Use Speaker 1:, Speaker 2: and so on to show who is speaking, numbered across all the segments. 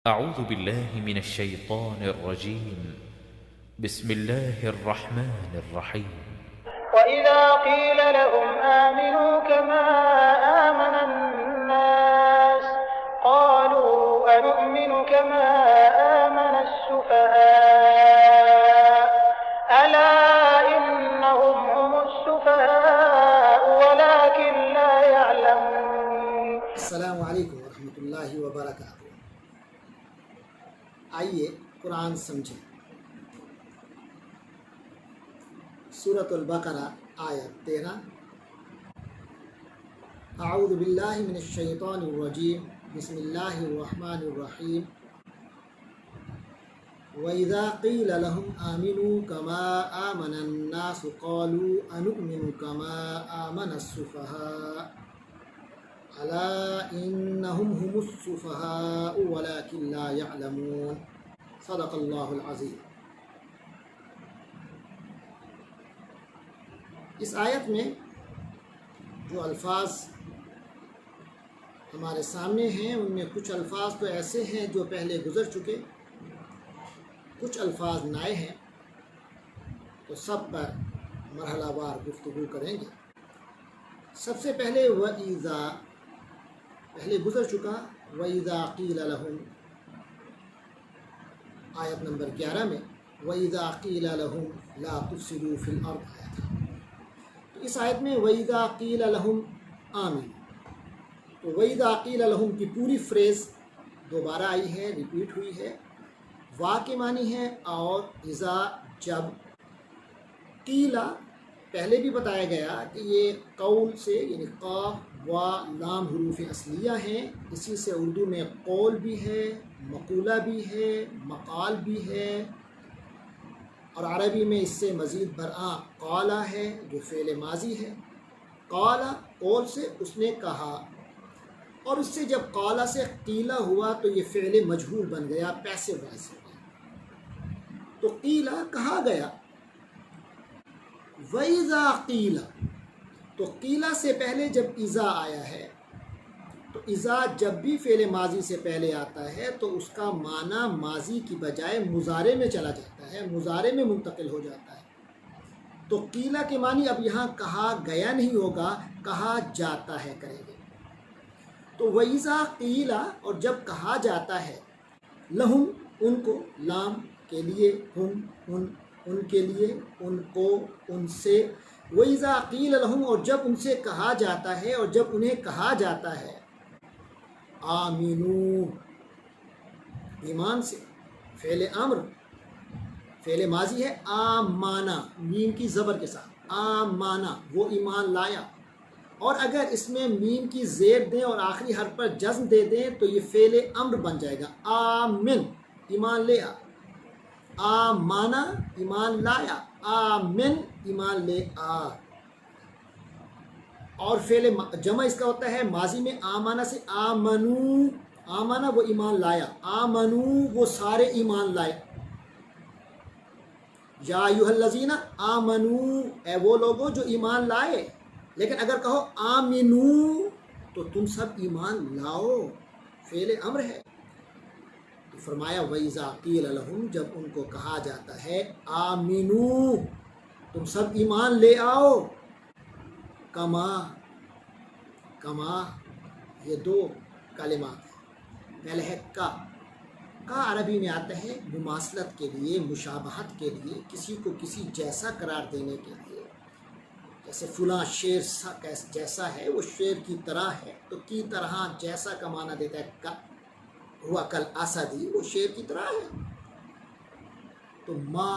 Speaker 1: أعوذ بالله من الشيطان الرجيم. بسم الله الرحمن الرحيم.
Speaker 2: وإذا قيل لهم آمنوا كما آمن الناس قالوا أنؤمن كما آمن السفهاء ألا إنهم هم السفهاء ولكن لا يعلمون.
Speaker 3: السلام علیکم ورحمۃ اللہ وبرکاتہ۔ آئیے قرآن سمجھیں۔ سورۃ البقرہ آیت 13۔ اعوذ باللہ من الشیطان الرجیم، بسم اللہ الرحمن الرحیم۔ وَإِذَا قِيلَ لَهُمْ آمِنُوا كَمَا آمَنَ النَّاسُ قَالُوا أَنُؤْمِنُ كَمَا آمَنَ السُّفَهَاءُ أَلَا إِنَّهُمْ هُمُ السُّفَهَاءُ وَلَكِنْ لَا يَعْلَمُونَ۔ صدق اللہ العظیم۔ اس آیت میں جو الفاظ ہمارے سامنے ہیں ان میں کچھ الفاظ تو ایسے ہیں جو پہلے گزر چکے، کچھ الفاظ نئے ہیں، تو سب پر مرحلہ وار گفتگو کریں گے۔ سب سے پہلے وَإِذَا، پہلے گزر چکا وَإِذَا قِيلَ لَهُمْ، آیت نمبر 11 میں وَإِذَا قِيلَ لَهُمْ لَا تُفْسِدُوا فِي الْأَرْضِ آیا تھا۔ تو اس آیت میں وَإِذَا قِيلَ لَهُمْ آمِنُوا، تو وَإِذَا قِيلَ لَهُمْ کی پوری فریز دوبارہ آئی ہے، ریپیٹ ہوئی ہے۔ وا کے معنی ہے اور اذا جب، قیلا پہلے بھی بتایا گیا کہ یہ قول سے یعنی قاف وا لام حروف اصلیہ ہیں، اسی سے اردو میں قول بھی ہے، مقولہ بھی ہے، مقال بھی ہے، اور عربی میں اس سے مزید برآں قالا ہے جو فعل ماضی ہے۔ قالا قول سے اس نے کہا، اور اس سے جب قالا سے قیلا ہوا تو یہ فعل مجہول بن گیا، پیسو وائس ہو گیا، تو قیلا کہا گیا۔ وَإِذَا قِيلَ، تو قیلا سے پہلے جب اذا آیا ہے، تو اذا جب بھی فعل ماضی سے پہلے آتا ہے تو اس کا معنی ماضی کی بجائے مضارع میں چلا جاتا ہے، مضارع میں منتقل ہو جاتا ہے۔ تو قیلا کے معنی اب یہاں کہا گیا نہیں ہوگا، کہا جاتا ہے کریں گے۔ تو وَإِذَا قِيلَ، اور جب کہا جاتا ہے، لہم ان کو، لام کے لیے، ہم ان کے لیے، ان کو، ان سے، وَإِذَا قِيلَ لَهُمْ، اور جب ان سے کہا جاتا ہے، اور جب انہیں کہا جاتا ہے، آمینو ایمان سے، فعل امر، فعل ماضی ہے آمانا، میم کی زبر کے ساتھ، آمانا وہ ایمان لایا، اور اگر اس میں میم کی زیر دیں اور آخری حرف پر جزم دے دیں تو یہ فعل امر بن جائے گا، آمن ایمان لے آ، آمانا ایمان لایا، آمن ایمان لے آ۔ اور فعل جمع اس کا ہوتا ہے ماضی میں آمانہ سے آمنو، آمانہ وہ ایمان لایا، آمنو وہ سارے ایمان لائے، یا ایھا الذین آمنو اے وہ لوگوں جو ایمان لائے، لیکن اگر کہو آمنو تو تم سب ایمان لاؤ، فعل امر ہے۔ تو فرمایا وَإِذَا قِيلَ لَهُمْ، جب ان کو کہا جاتا ہے آمنو تم سب ایمان لے آؤ، کما، کما یہ دو کلمات ہیں، پہلے ہے کا عربی میں آتا ہے مماثلت کے لیے، مشابہت کے لیے، کسی کو کسی جیسا قرار دینے کے لیے، جیسے فلاں شیر جیسا ہے وہ شیر کی طرح ہے، تو کی طرح جیسا کا معنی دیتا ہے کا، ہوا کل اسدی وہ شیر کی طرح ہے۔ تو ما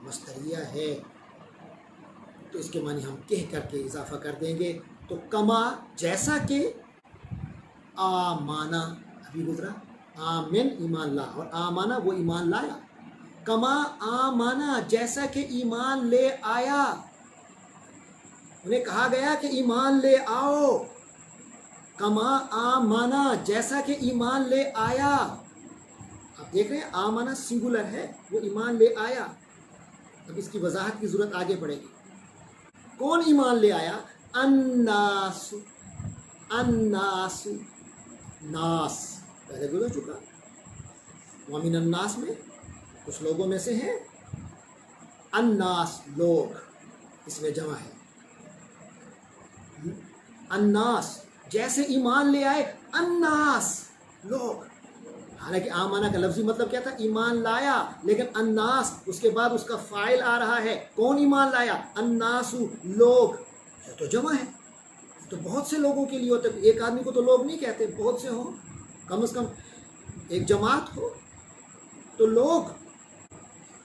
Speaker 3: مصدریہ ہے تو اس کے معنی ہم کہہ کر کے اضافہ کر دیں گے، تو کما جیسا کہ، آمانا ابھی گزرا، آمن ایمان لا، اور آمانا وہ ایمان لایا، کما آمانا جیسا کہ ایمان لے آیا، انہیں کہا گیا کہ ایمان لے آؤ، کما آمانا جیسا کہ ایمان لے آیا۔ آپ دیکھ رہے ہیں آمانا سنگولر ہے، وہ ایمان لے آیا۔ اب اس کی وضاحت کی ضرورت آگے پڑے گی۔ کون ایمان لے آیا؟ الناس، الناس، ناس پہلے گزر چکا، ومن الناس میں کچھ لوگوں میں سے ہیں، الناس لوگ، اس میں جمع ہے، الناس جیسے ایمان لے آئے، الناس لوگ، حالانکہ آمانہ کا لفظی مطلب کیا تھا؟ ایمان لایا، لیکن الناس اس کے بعد اس کا فاعل آ رہا ہے، کون ایمان لایا؟ الناس لوگ، یہ تو جمع ہے، تو بہت سے لوگوں کے لیے ہوتا ہے، ایک آدمی کو تو لوگ نہیں کہتے، بہت سے ہوں، کم از کم ایک جماعت ہو تو لوگ۔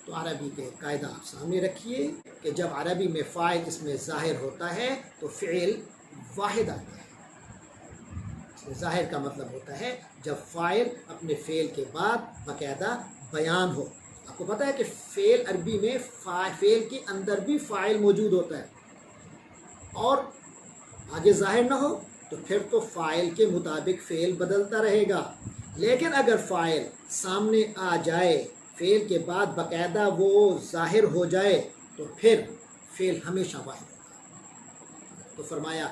Speaker 3: تو عربی کے قاعدہ آپ سامنے رکھیے کہ جب عربی میں فاعل اس میں ظاہر ہوتا ہے تو فعل واحد آتا ہے۔ اس میں ظاہر کا مطلب ہوتا ہے جب فاعل اپنے فعل کے بعد باقاعدہ بیان ہو۔ آپ کو پتہ ہے کہ فعل عربی میں فعل کے اندر بھی فاعل موجود ہوتا ہے، اور آگے ظاہر نہ ہو تو پھر تو فاعل کے مطابق فعل بدلتا رہے گا، لیکن اگر فاعل سامنے آ جائے، فعل کے بعد باقاعدہ وہ ظاہر ہو جائے، تو پھر فعل ہمیشہ واحد ہوگا۔ تو فرمایا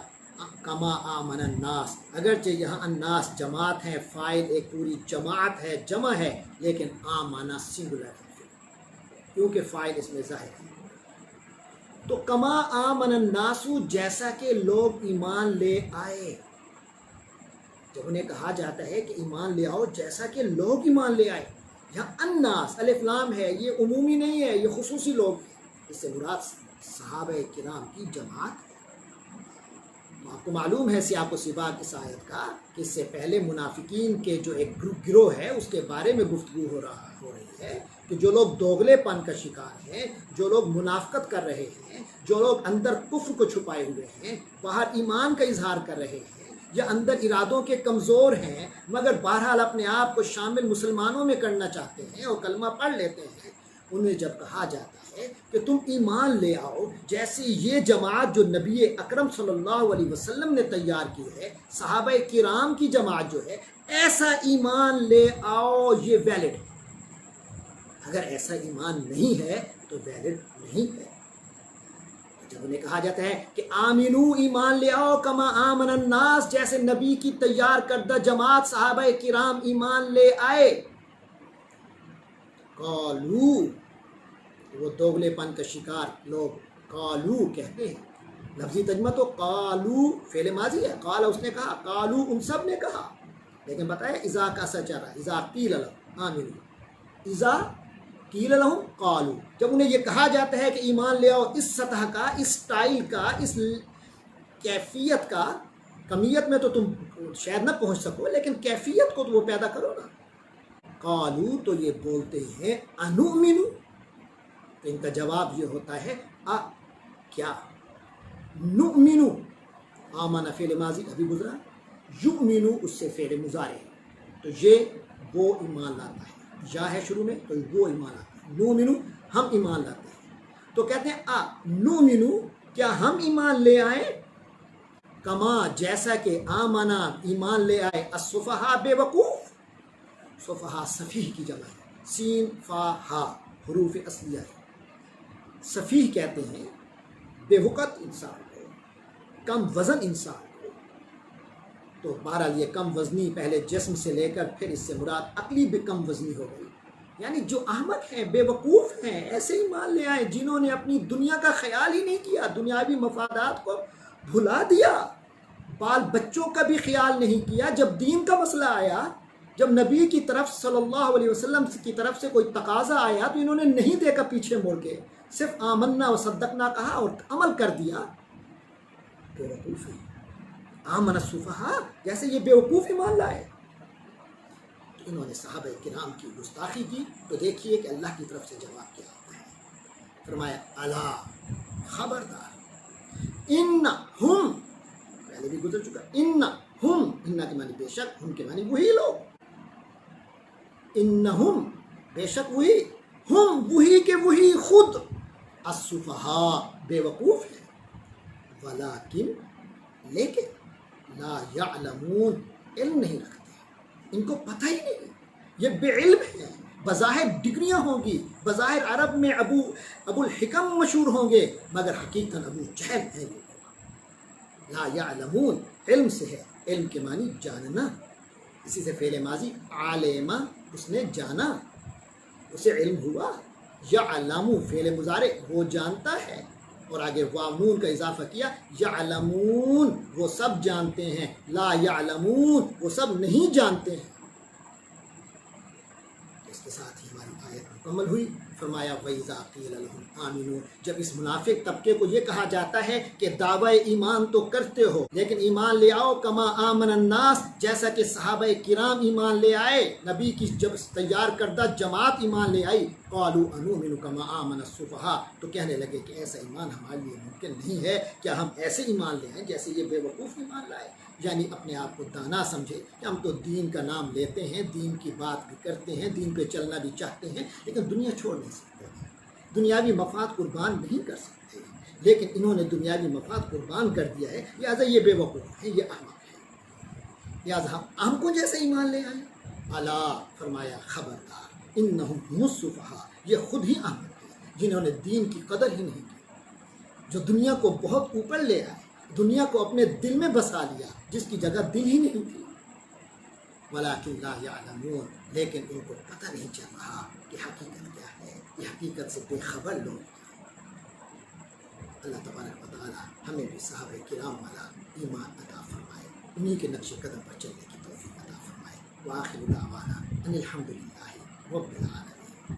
Speaker 3: کما آمن الناس، اگرچہ یہاں الناس جماعت ہے، فاعل ایک پوری جماعت ہے، جمع ہے، لیکن آمنہ سنگولر ہے کیونکہ فاعل اس میں ظاہر ہے۔ تو کما آمن الناس، جیسا کہ لوگ ایمان لے آئے، جب انہیں کہا جاتا ہے کہ ایمان لے آؤ جیسا کہ لوگ ایمان لے آئے، یہاں الناس الف لام ہے، یہ عمومی نہیں ہے، یہ خصوصی لوگ ہیں، اس سے مراد صحابہ کرام کی جماعت ہے۔ تو آپ کو معلوم ہے سیاق و سباق اس آیت کا کہ اس سے پہلے منافقین کے جو ایک گروہ ہے اس کے بارے میں گفتگو ہو رہی ہے کہ جو لوگ دوغلے پن کا شکار ہیں، جو لوگ منافقت کر رہے ہیں، جو لوگ اندر کفر کو چھپائے ہوئے ہیں، باہر ایمان کا اظہار کر رہے ہیں، یا اندر ارادوں کے کمزور ہیں مگر بہرحال اپنے آپ کو شامل مسلمانوں میں کرنا چاہتے ہیں اور کلمہ پڑھ لیتے ہیں، انہیں جب کہا جاتا ہے کہ تم ایمان لے آؤ جیسے یہ جماعت جو نبی اکرم صلی اللہ علیہ وسلم نے تیار کی ہے، صحابہ کرام کی جماعت جو ہے، ایسا ایمان لے آؤ، یہ ویلڈ ہے۔ اگر ایسا ایمان نہیں ہے تو ویلڈ نہیں ہے۔ جب انہیں کہا جاتا ہے کہ آمینو ایمان لے آؤ کما آمن الناس، جیسے نبی کی تیار کردہ جماعت صحابہ کرام ایمان لے آئے، قالو، وہ دوغلے پن کا شکار لوگ قالو کہتے ہیں، لفظی ترجمہ تو قالو فعل ماضی ہے، قال اس نے کہا، قالو ان سب نے کہا، لیکن بتایا اذا کا سچرا، اذا قیل لهم آمینو، اذا قیل لهم قالو، جب انہیں یہ کہا جاتا ہے کہ ایمان لے آؤ، اس سطح کا، اس سٹائل کا، اس کیفیت کا، کمیت میں تو تم شاید نہ پہنچ سکو لیکن کیفیت کو تو وہ پیدا کرو نا۔ قالو تو یہ بولتے ہیں انؤمنو، تو ان کا جواب یہ ہوتا ہے کیا، نؤمنو، آمن فعل ماضی ابھی گزرا، یؤمنو اس سے فعل مضارع ہے، تو یہ وہ ایمان لاتا ہے، یا ہے شروع میں تو وہ ایمان لاتا ہے، نؤمنو ہم ایمان لاتے ہیں، تو کہتے ہیں نؤمنو کیا ہم ایمان لے آئیں، کما جیسا کہ آمنا ایمان لے آئے، السفہاء بے وقوف، سفہاء سفیہ کی جمع ہے، سین فا ہا حروف اصلیہ ہے، سفیہ کہتے ہیں بے وقت انسان کو، کم وزن انسان کو، تو بہرحال یہ کم وزنی پہلے جسم سے لے کر پھر اس سے مراد عقلی بھی کم وزنی ہو گئی، یعنی جو احمق ہیں، بے وقوف ہیں، ایسے ہی مان لے آئے جنہوں نے اپنی دنیا کا خیال ہی نہیں کیا، دنیاوی مفادات کو بھلا دیا، بال بچوں کا بھی خیال نہیں کیا، جب دین کا مسئلہ آیا، جب نبی کی طرف صلی اللہ علیہ وسلم کی طرف سے کوئی تقاضا آیا تو انہوں نے نہیں دیکھا پیچھے مڑ کے، صرف آمنا و صدقنا کہا اور عمل کر دیا، بے وقوف ہے۔ آمن السفہاء جیسے یہ بے وقوف ایمان لائے، تو انہوں نے صحابہ کرام کی گستاخی کی، تو دیکھیے کہ اللہ کی طرف سے جواب کیا ہوتا ہے، فرمایا الا، خبردار، انہم، پہلے بھی گزر چکا، انہم، انہ کے معنی بے شک، ہم کے معنی وہی لوگ، انہم بے شک وہی، ہم وہی کے وہی خود، السفہاء بے وقوف ہے، ولیکن لیکن لا یعلمون علم نہیں رکھتے، ان کو پتہ ہی نہیں، یہ بے علم ہے، بظاہر ڈگریاں ہوں گی، بظاہر عرب میں ابو الحکم مشہور ہوں گے، مگر حقیقتاً ابو جہل ہے یہ، لا یعلمون علم سے ہے، علم کے معنی جاننا، اسی سے فعل ماضی عالما، اس نے جانا، اسے علم ہوا. یعلم فعل مضارع وہ جانتا ہے، اور آگے واو نون کا اضافہ کیا، یعلمون وہ سب جانتے ہیں، لا یعلمون وہ سب نہیں جانتے ہیں. اس کے ساتھ ہی ہماری آیت مکمل ہوئی. فرمایا وَإِذَا قِيلَ لَهُمْ آمِنُوا، جب اس منافق طبقے کو یہ کہا جاتا ہے کہ دعوی ایمان تو کرتے ہو لیکن ایمان لے آؤ کما آمن الناس، جیسا کہ صحابہ کرام ایمان لے آئے، نبی کی جب تیار کردہ جماعت ایمان لے آئی، قالوا انؤمن کما آمن السفہاء، تو کہنے لگے کہ ایسا ایمان ہمارے لیے ممکن نہیں ہے، کیا ہم ایسے ایمان لے آئیں جیسے یہ بے وقوف ایمان لائے. یعنی اپنے آپ کو دانا سمجھے کہ ہم تو دین کا نام لیتے ہیں، دین کی بات بھی کرتے ہیں، دین پہ چلنا بھی چاہتے ہیں، لیکن دنیا چھوڑ نہیں سکتے، دنیاوی مفاد قربان نہیں کر سکتے. لیکن انہوں نے دنیاوی مفاد قربان کر دیا ہے، لہٰذا یہ بے وقوف ہیں، یہ احمق ہیں، لہٰذا ہم کو جیسے ایمان لے آئے. الا فرمایا خبردار، انہم هم السفہاء، یہ خود ہی احمق ہیں جنہوں نے دین کی قدر ہی نہیں کی، جو دنیا کو بہت اوپر لے آئے، دنیا کو اپنے دل میں بسا لیا جس کی جگہ دل ہی نہیں تھی. ولیکن لا یعلمون، لیکن ان کو پتہ نہیں چل رہا کہ حقیقت کیا ہے، یہ حقیقت سے بے خبر لوگ. اللہ تبارک و تعالی ہمیں بھی صحابہ کرام والا ایمان عطا فرمائے، انہی کے نقش قدم پر چلنے کی توفیق عطا فرمائے. وآخر دعوانا ان الحمد للہ رب العالمین.